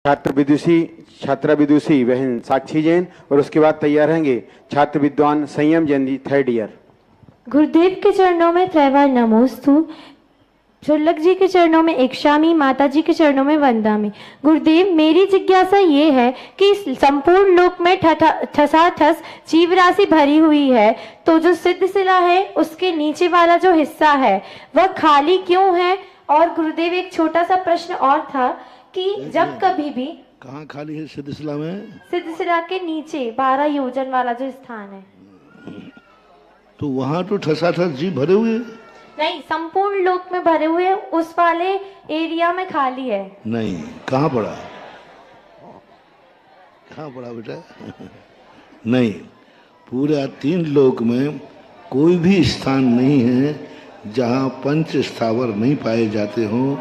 छात्रा विदुषी बहन साक्षी जैन और उसके बाद तैयार रहेंगे छात्र विद्वान संयम जैन जी, 3rd ईयर। गुरुदेव के चरणों में त्रैवार नमोस्तु। छुल्लक जी के चरणों में इक्षामी, माता जी के चरणों में वंदामी। गुरुदेव, मेरी जिज्ञासा ये है कि संपूर्ण लोक में ठसाठस जीव राशि भरी हुई है, तो जो सिद्ध शिला है उसके नीचे वाला जो हिस्सा है वह खाली क्यों है? और गुरुदेव, एक छोटा सा प्रश्न और था कि जब कभी भी कहाँ खाली है सिद्ध शिला में? सिद्ध शिला के नीचे 12 योजन वाला जो स्थान है, तो वहां तो ठसाठस जीव भरे हुए? नहीं, संपूर्ण लोक में भरे हुए, उस वाले एरिया में खाली है। नहीं, कहाँ पड़ा? कहाँ पड़ा बेटा? नहीं, पूरा 3 लोक में कोई भी स्थान नहीं है जहाँ पंच स्थावर नहीं पाए जाते हों।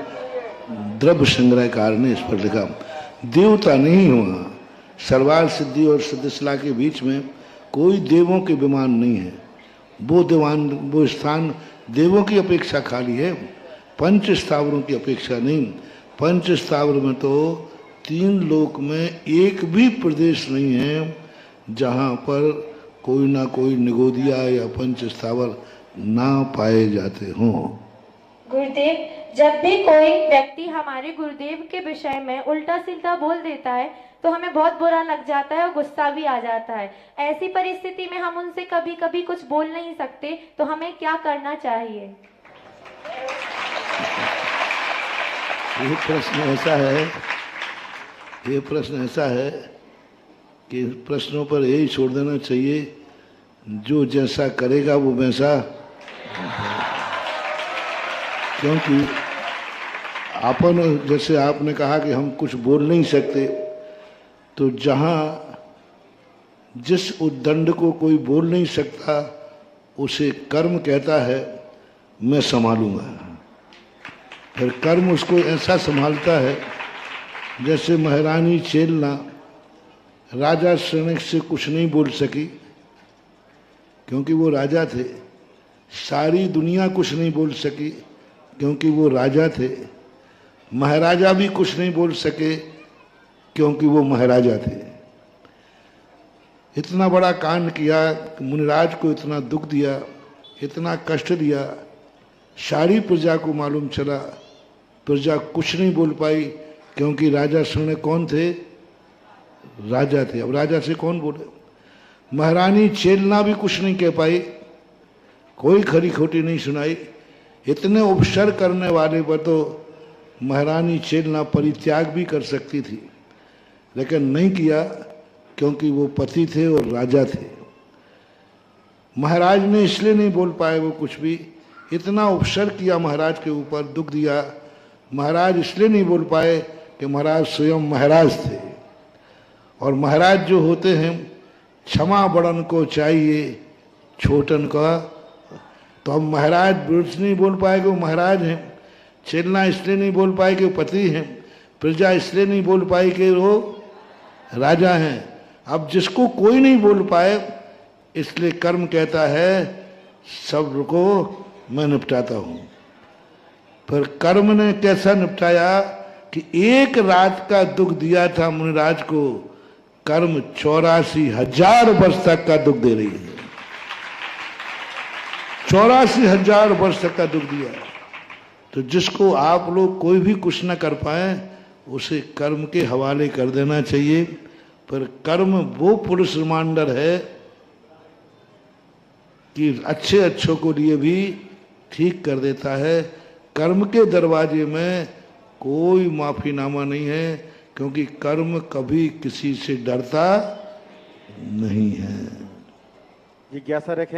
द्रव्य संग्रहकार ने इस पर लिखा। देवता नहीं हुआ, सर्वार सिद्धि और सिद्धशिला के बीच में कोई देवों के विमान नहीं है। वो स्थान देवों की अपेक्षा खाली है, पंच स्थावरों की अपेक्षा नहीं। पंच स्थावर में तो 3 लोक में एक भी प्रदेश नहीं है जहाँ पर कोई ना कोई निगोदिया या पंच स्थावर ना पाए जाते हों। गुरुदेव, जब भी कोई व्यक्ति हमारे गुरुदेव के विषय में उल्टा सीधा बोल देता है तो हमें बहुत बुरा लग जाता है और गुस्सा भी आ जाता है। ऐसी परिस्थिति में हम उनसे कभी कभी कुछ बोल नहीं सकते, तो हमें क्या करना चाहिए? ये प्रश्न ऐसा है कि प्रश्नों पर यही छोड़ देना चाहिए, जो जैसा करेगा वो वैसा। क्योंकि अपन, जैसे आपने कहा कि हम कुछ बोल नहीं सकते, तो जहाँ जिस उद्दंड को कोई बोल नहीं सकता उसे कर्म कहता है मैं संभालूंगा। फिर कर्म उसको ऐसा संभालता है जैसे महारानी चेलना राजा श्रेष्ठ से कुछ नहीं बोल सकी क्योंकि वो राजा थे। सारी दुनिया कुछ नहीं बोल सकी क्योंकि वो राजा थे। महाराजा भी कुछ नहीं बोल सके क्योंकि वो महाराजा थे। इतना बड़ा कांड किया, मुनिराज को इतना दुख दिया, इतना कष्ट दिया, सारी प्रजा को मालूम चला, प्रजा कुछ नहीं बोल पाई क्योंकि राजा सुने कौन थे? राजा थे। अब राजा से कौन बोले? महारानी चेलना भी कुछ नहीं कह पाई, कोई खरी खोटी नहीं सुनाई। इतने उपसर करने वाले पर तो महारानी चेलना परित्याग भी कर सकती थी, लेकिन नहीं किया क्योंकि वो पति थे और राजा थे। महाराज ने इसलिए नहीं बोल पाए वो कुछ भी, इतना उपसर किया महाराज के ऊपर, दुख दिया। महाराज इसलिए नहीं बोल पाए कि महाराज स्वयं महाराज थे, और महाराज जो होते हैं क्षमा बड़न को चाहिए छोटन का। तो हम महाराज बिल्कुल नहीं बोल पाए कि वो महाराज हैं, चेलना इसलिए नहीं बोल पाए कि वो पति हैं, प्रजा इसलिए नहीं बोल पाई कि वो राजा हैं। अब जिसको कोई नहीं बोल पाए इसलिए कर्म कहता है सब को मैं निपटाता हूँ। पर कर्म ने कैसा निपटाया कि एक रात का दुख दिया था मुनिराज को, कर्म 84,000 वर्ष तक का दुख दे रही है। 84,000 वर्ष तक का दुख दिया। तो जिसको आप लोग कोई भी कुछ न कर पाए उसे कर्म के हवाले कर देना चाहिए। पर कर्म वो पुरुष रिमांडर है कि अच्छे अच्छों को लिए भी ठीक कर देता है। कर्म के दरवाजे में कोई माफीनामा नहीं है, क्योंकि कर्म कभी किसी से डरता नहीं है। जिज्ञासा रखें।